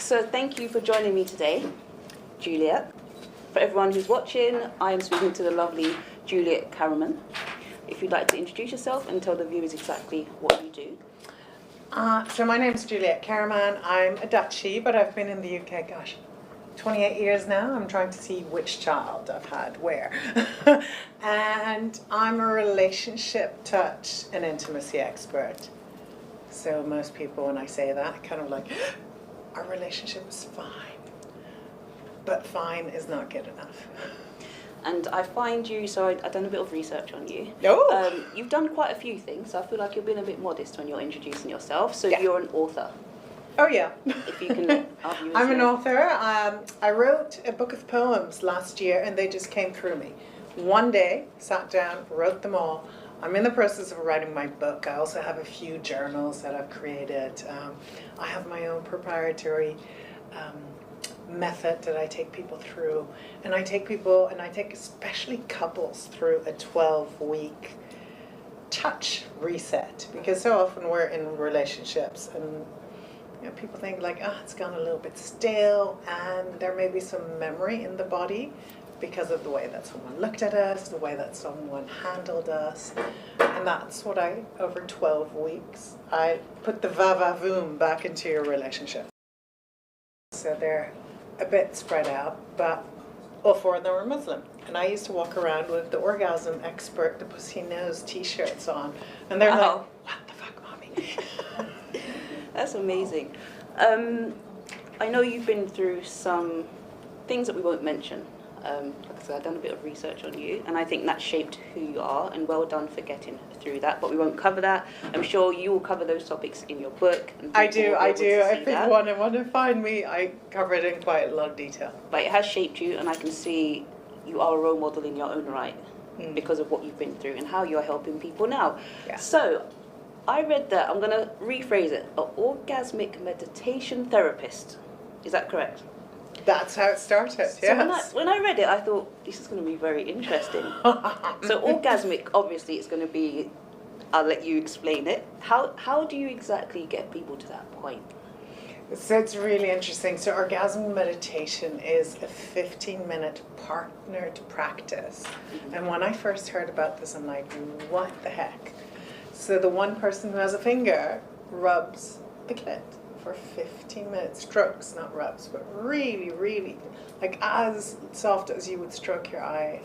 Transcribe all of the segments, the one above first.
So thank you for joining me today, Juliette. For everyone who's watching, I am speaking to the lovely Juliette Karaman. If you'd like to introduce yourself and tell the viewers exactly what you do. So my name is Juliette Karaman. I'm a Dutchie, but I've been in the UK, 28 years now. I'm trying to see which child I've had where. And I'm a relationship, touch, and intimacy expert. So most people, when I say that, kind of like, our relationship is fine. But fine is not good enough. And I find you, so I've done a bit of research on you. Oh! You've done quite a few things, so I feel like you're being a bit modest when you're introducing yourself. So Yeah. You're an author. Oh yeah. If you can let our viewers I'm an know. author. I wrote a book of poems last year and they just came through me. One day, sat down, wrote them all. I'm in the process of writing my book. I also have a few journals that I've created. I have my own proprietary method that I take people through. And I take especially couples through a 12-week touch reset. Because so often we're in relationships and people think like, it's gone a little bit stale, and there may be some memory in the body because of the way that someone looked at us, the way that someone handled us. And that's what over 12 weeks, I put the va-va-voom back into your relationship. So they're a bit spread out, but all four of them are Muslim. And I used to walk around with the orgasm expert, the pussy nose t-shirts on. And they're like, what the fuck, mommy? That's amazing. I know you've been through some things that we won't mention. Like I said, I've done a bit of research on you, and I think that shaped who you are, and well done for getting through that, but we won't cover that. I'm sure you will cover those topics in your book. And I do. If people want to find me, I cover it in quite a lot of detail. But it has shaped you, and I can see you are a role model in your own right because of what you've been through and how you're helping people now. Yeah. So, I read that, I'm going to rephrase it, an orgasmic meditation therapist. Is that correct? That's how it started, yes. So when I read it, I thought, this is going to be very interesting. So orgasmic, obviously, it's going to be, I'll let you explain it. How do you exactly get people to that point? So it's really interesting. So orgasm meditation is a 15-minute partnered practice. Mm-hmm. And when I first heard about this, I'm like, what the heck? So the one person who has a finger rubs the clit for 15 minutes, strokes, not rubs, but really, really, like as soft as you would stroke your eye.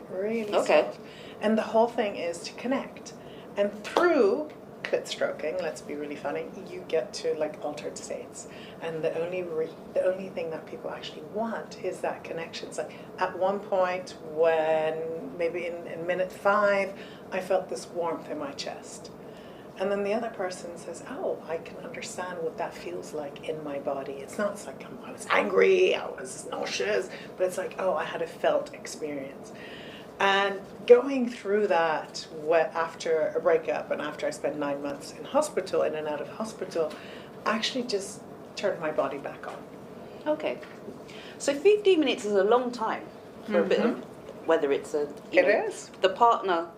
Really soft. And the whole thing is to connect. And through clit stroking, let's be really funny, you get to like altered states. And the only thing that people actually want is that connection. It's like at one point when maybe in minute 5, I felt this warmth in my chest. And then the other person says, I can understand what that feels like in my body. It's not like I was angry, I was nauseous, but it's like, I had a felt experience. And going through that after a breakup and after I spent 9 months in hospital, in and out of hospital, actually just turned my body back on. Okay. So 15 minutes is a long time for a bit of, whether it's the partner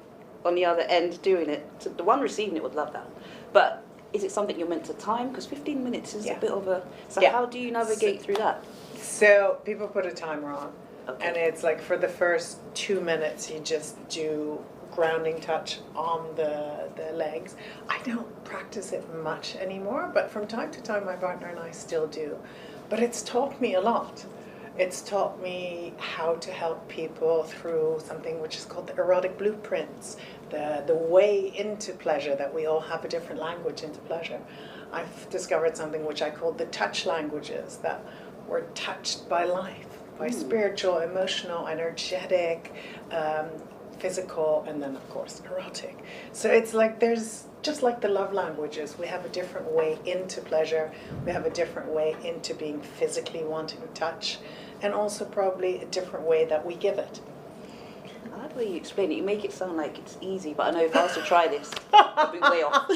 on the other end doing it, so the one receiving it would love that. But is it something you're meant to time? Because 15 minutes is a bit of a... So how do you navigate through that? So people put a timer on. Okay. And it's like for the first 2 minutes, you just do grounding touch on the legs. I don't practice it much anymore, but from time to time, my partner and I still do. But it's taught me a lot. It's taught me how to help people through something which is called the erotic blueprints, the way into pleasure, that we all have a different language into pleasure. I've discovered something which I call the touch languages, that we're touched by life, by spiritual, emotional, energetic, physical, and then of course erotic. So it's like there's, just like the love languages, we have a different way into pleasure, we have a different way into being physically wanting to touch, and also probably a different way that we give it. I like the way you explain it. You make it sound like it's easy, but I know if I was to try this, I'd be way off.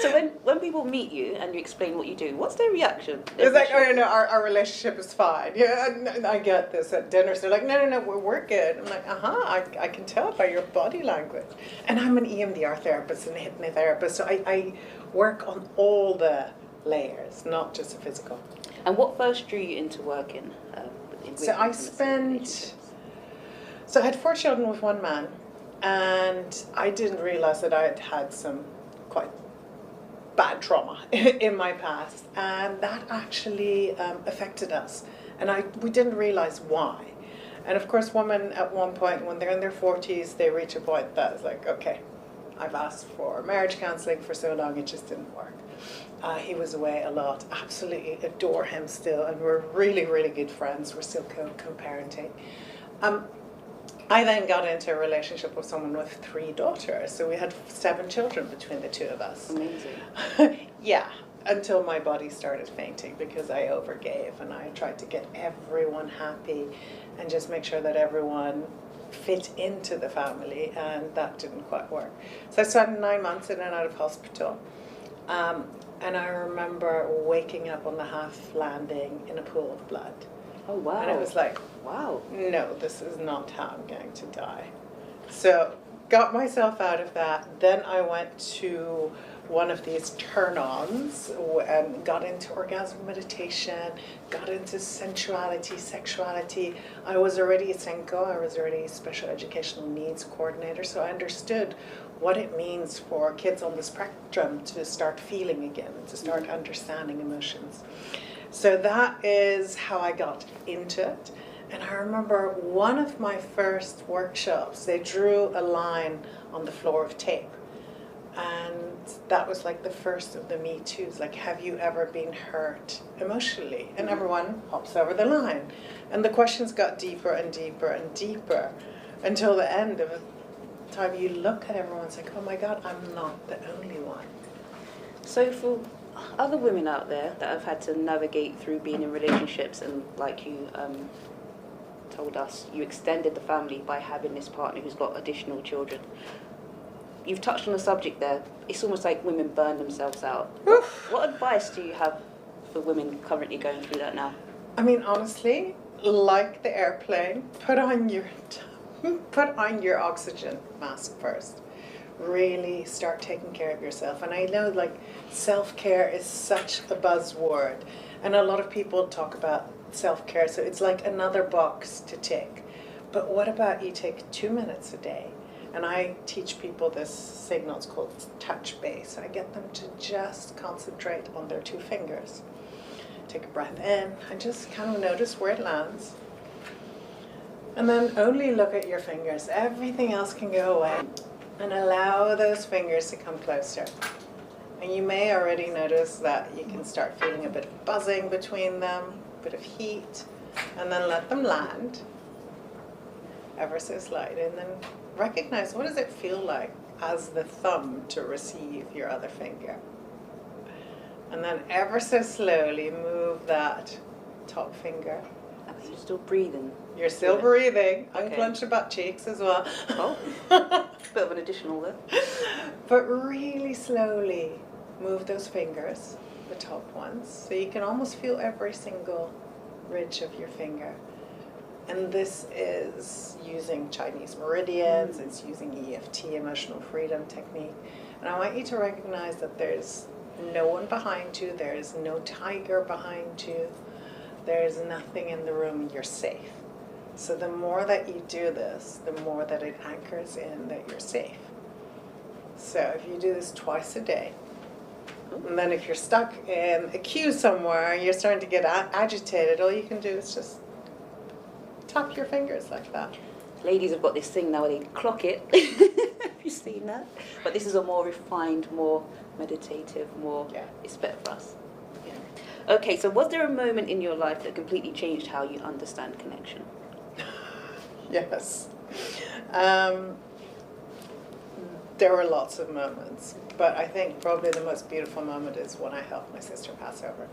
So when people meet you and you explain what you do, what's their reaction? It's like, our relationship is fine. Yeah, I get this at dinners. They're like, no, we're good. I'm like, I can tell by your body language. And I'm an EMDR therapist and a hypnotherapist, so I work on all the layers, not just a physical. And what first drew you into working So I had 4 children with one man, and I didn't realize that I had had some quite bad trauma in my past, and that actually affected us, and we didn't realize why. And of course, women at one point, when they're in their 40s, they reach a point that's like, okay, I've asked for marriage counseling for so long, it just didn't work. He was away a lot, absolutely adore him still, and we're really, really good friends. We're still co-parenting. I then got into a relationship with someone with 3 daughters, so we had 7 children between the 2 of us. Amazing. Yeah, until my body started fainting because I overgave, and I tried to get everyone happy and just make sure that everyone fit into the family, and that didn't quite work. So I spent 9 months in and out of hospital. And I remember waking up on the half landing in a pool of blood. Oh, wow. And it was like, wow, no, this is not how I'm going to die. So got myself out of that. Then I went to one of these turn-ons and got into orgasm meditation, got into sensuality, sexuality. I was already a SENCO, I was already a special educational needs coordinator, so I understood what it means for kids on the spectrum to start feeling again, to start understanding emotions. So that is how I got into it. And I remember one of my first workshops, they drew a line on the floor of tape. And that was like the first of the Me Too's, like, have you ever been hurt emotionally? And everyone hops over the line. And the questions got deeper and deeper and deeper until the end of it. Time you look at everyone, it's like, oh my God, I'm not the only one. So for other women out there that have had to navigate through being in relationships, and like you told us, you extended the family by having this partner who's got additional children. You've touched on the subject there. It's almost like women burn themselves out. What advice do you have for women currently going through that now? I mean, honestly, like the airplane, put on your oxygen mask first. Really start taking care of yourself. And I know, like, self-care is such a buzzword, and a lot of people talk about self-care, so it's like another box to tick. But what about you take 2 minutes a day? And I teach people this signal, it's called touch base. I get them to just concentrate on their 2 fingers. Take a breath in and just kind of notice where it lands. And then only look at your fingers. Everything else can go away. And allow those fingers to come closer. And you may already notice that you can start feeling a bit of buzzing between them, a bit of heat, and then let them land ever so slightly. And then recognize, what does it feel like as the thumb to receive your other finger? And then ever so slowly move that top finger. You're still breathing. You're still breathing. Okay. Unclench your butt cheeks as well. Oh, bit of an additional there. But really slowly move those fingers, the top ones, so you can almost feel every single ridge of your finger. And this is using Chinese meridians, it's using EFT, emotional freedom technique. And I want you to recognize that there's no one behind you, there's no tiger behind you, there's nothing in the room, you're safe. So the more that you do this, the more that it anchors in that you're safe. So if you do this twice a day, and then if you're stuck in a queue somewhere and you're starting to get agitated, all you can do is just tap your fingers like that. Ladies have got this thing now where they clock it. Have you seen that? But this is a more refined, more meditative, more, Yeah. It's better for us. Yeah. Okay, so was there a moment in your life that completely changed how you understand connection? Yes. There were lots of moments, but I think probably the most beautiful moment is when I helped my sister pass over.